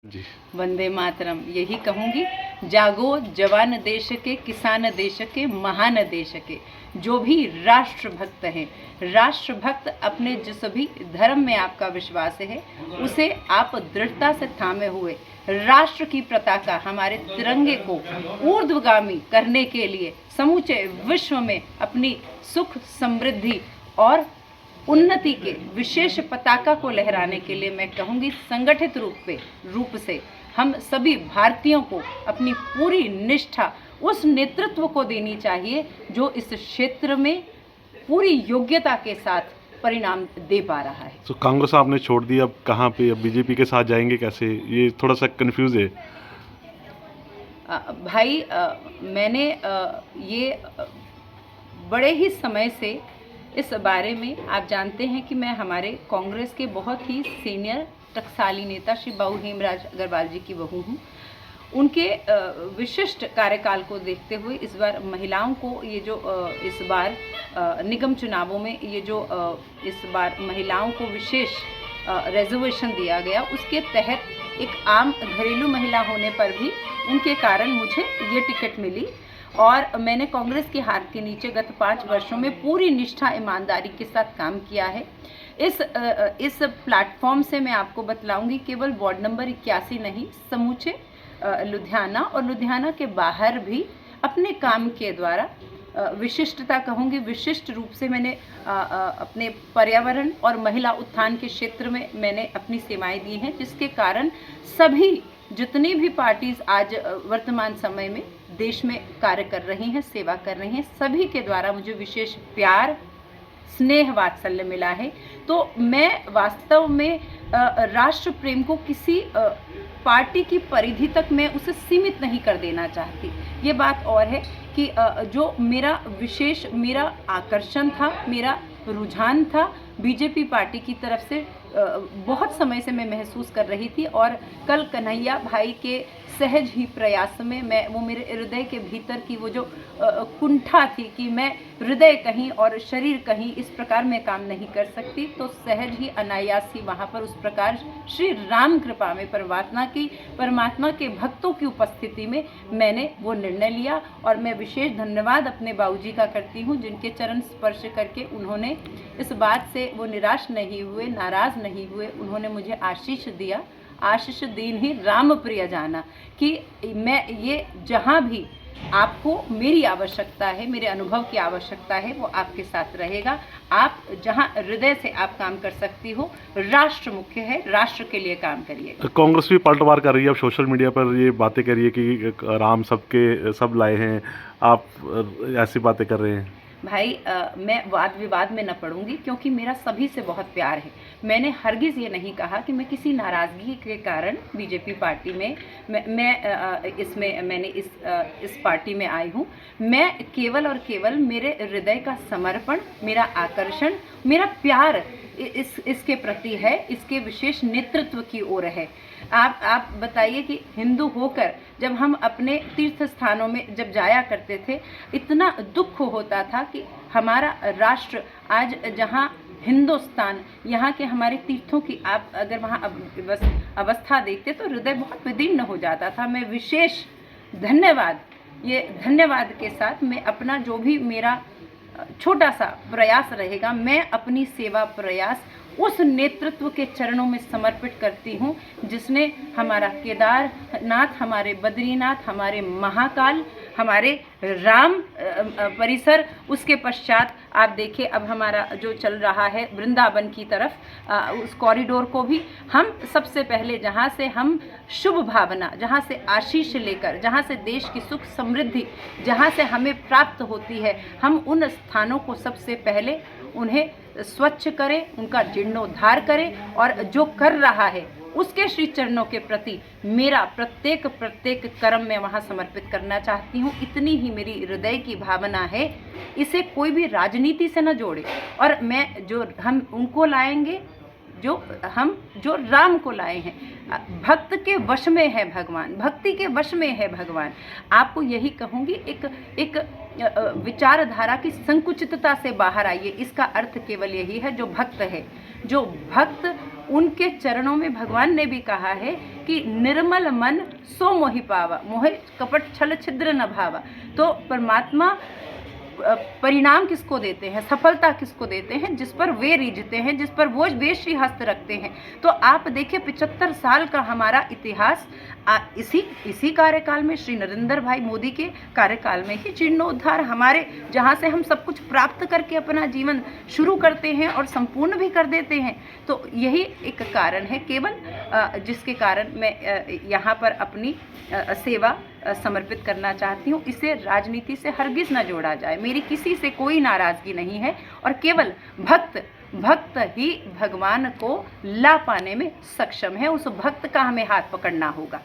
जी। वंदे मातरम यही कहूँगी। जागो जवान देश के, किसान देश के, महान देश के। जो भी राष्ट्रभक्त हैं, राष्ट्रभक्त अपने जिस भी धर्म में आपका विश्वास है उसे आप दृढ़ता से थामे हुए राष्ट्र की पताका, हमारे तिरंगे को ऊर्ध्वगामी करने के लिए समूचे विश्व में अपनी सुख समृद्धि और उन्नति के विशेष पताका को लहराने के लिए मैं कहूँगी संगठित रूप से हम सभी भारतीयों को अपनी पूरी निष्ठा उस नेतृत्व को देनी चाहिए जो इस क्षेत्र में पूरी योग्यता के साथ परिणाम दे पा रहा है। तो कांग्रेस आपने छोड़ दी, अब कहाँ पे, अब बीजेपी के साथ जाएंगे कैसे? ये थोड़ा सा कंफ्यूज है। भाई मैंने ये बड़े ही समय से इस बारे में आप जानते हैं कि मैं हमारे कांग्रेस के बहुत ही सीनियर टकसाली नेता श्री बाबू हेमराज अग्रवाल जी की बहू हूँ। उनके विशिष्ट कार्यकाल को देखते हुए इस बार महिलाओं को ये जो इस बार निगम चुनावों में ये जो इस बार महिलाओं को विशेष रिजर्वेशन दिया गया, उसके तहत एक आम घरेलू महिला होने पर भी उनके कारण मुझे ये टिकट मिली और मैंने कांग्रेस के हाथ के नीचे गत 5 वर्षों में पूरी निष्ठा ईमानदारी के साथ काम किया है। इस प्लेटफॉर्म से मैं आपको बतलाऊंगी केवल वार्ड नंबर 81 नहीं, समूचे लुधियाना और लुधियाना के बाहर भी अपने काम के द्वारा विशिष्टता कहूँगी, विशिष्ट रूप से मैंने अपने पर्यावरण और महिला उत्थान के क्षेत्र में मैंने अपनी सेवाएं दी हैं, जिसके कारण सभी जितनी भी पार्टीज आज वर्तमान समय में देश में कार्य कर रही हैं, सेवा कर रही हैं, सभी के द्वारा मुझे विशेष प्यार, स्नेह, वात्सल्य मिला है। तो मैं वास्तव में राष्ट्र प्रेम को किसी पार्टी की परिधि तक मैं उसे सीमित नहीं कर देना चाहती। ये बात और है कि जो मेरा आकर्षण था, मेरा रुझान था बीजेपी पार्टी की तरफ से बहुत समय से मैं महसूस कर रही थी और कल कन्हैया भाई के सहज ही प्रयास में वो मेरे हृदय के भीतर की वो जो कुंठा थी कि मैं हृदय कहीं और शरीर कहीं इस प्रकार में काम नहीं कर सकती, तो सहज ही अनायास ही वहाँ पर उस प्रकार श्री राम कृपा में परमात्मा के भक्तों की उपस्थिति में मैंने वो निर्णय लिया और मैं विशेष धन्यवाद अपने बाबूजी का करती हूँ, जिनके चरण स्पर्श करके उन्होंने इस बात से वो निराश नहीं हुए, नाराज़ नहीं हुए। उन्होंने मुझे आशीष दिया, आशीष दीन ही राम प्रिय जाना, कि मैं ये जहाँ भी आपको मेरी आवश्यकता है, मेरे अनुभव की आवश्यकता है, वो आपके साथ रहेगा। आप जहाँ हृदय से आप काम कर सकती हो, राष्ट्र मुख्य है, राष्ट्र के लिए काम करिए। कांग्रेस भी पलटवार कर रही है, अब सोशल मीडिया पर ये बातें कर रही है कि राम सब लाए हैं, आप ऐसी बातें कर रहे हैं। भाई मैं वाद विवाद में न पड़ूंगी, क्योंकि मेरा सभी से बहुत प्यार है। मैंने हरगिज़ ये नहीं कहा कि मैं किसी नाराज़गी के कारण बीजेपी पार्टी में मैंने इस पार्टी में आई हूँ। मैं केवल और केवल मेरे हृदय का समर्पण, मेरा आकर्षण, मेरा प्यार इसके प्रति है, इसके विशेष नेतृत्व की ओर है। आप बताइए कि हिंदू होकर जब हम अपने तीर्थ स्थानों में जब जाया करते थे, इतना दुख होता था कि हमारा राष्ट्र आज जहाँ हिंदुस्तान, यहाँ के हमारे तीर्थों की आप अगर वहाँ अवस्था देखते तो हृदय बहुत विदीर्ण हो जाता था। मैं विशेष धन्यवाद के साथ मैं अपना जो भी मेरा छोटा सा प्रयास रहेगा, मैं अपनी सेवा प्रयास उस नेतृत्व के चरणों में समर्पित करती हूँ जिसने हमारा केदारनाथ, हमारे बद्रीनाथ, हमारे महाकाल, हमारे राम परिसर, उसके पश्चात आप देखिए अब हमारा जो चल रहा है वृंदावन की तरफ, उस कॉरिडोर को भी हम सबसे पहले जहाँ से हम शुभ भावना, जहाँ से आशीष लेकर, जहाँ से देश की सुख समृद्धि जहाँ से हमें प्राप्त होती है, हम उन स्थानों को सबसे पहले उन्हें स्वच्छ करें, उनका जीर्णोद्धार करें और जो कर रहा है उसके श्री चरणों के प्रति मेरा प्रत्येक कर्म मैं वहाँ समर्पित करना चाहती हूँ। इतनी ही मेरी हृदय की भावना है, इसे कोई भी राजनीति से न जोड़े। और हम उनको लाएंगे जो राम को लाए हैं। भक्त के वश में है भगवान, भक्ति के वश में है भगवान। आपको यही कहूँगी, एक विचारधारा की संकुचितता से बाहर आइए। इसका अर्थ केवल यही है, जो भक्त है, जो भक्त उनके चरणों में भगवान ने भी कहा है कि निर्मल मन सो मोहि पावा, मोहि कपट छल छिद्र न भावा। तो परमात्मा परिणाम किसको देते हैं, सफलता किसको देते हैं, जिस पर वे रिझते हैं, जिस पर वो श्री हस्त रखते हैं। तो आप देखिए 75 साल का हमारा इतिहास इसी कार्यकाल में, श्री नरेंद्र भाई मोदी के कार्यकाल में ही जीर्णोद्धार हमारे, जहाँ से हम सब कुछ प्राप्त करके अपना जीवन शुरू करते हैं और संपूर्ण भी कर देते हैं। तो यही एक कारण है केवल जिसके कारण मैं यहाँ पर अपनी सेवा समर्पित करना चाहती हूँ। इसे राजनीति से हरगिज़ न जोड़ा जाए। मेरी किसी से कोई नाराज़गी नहीं है और केवल भक्त ही भगवान को ला पाने में सक्षम है। उस भक्त का हमें हाथ पकड़ना होगा।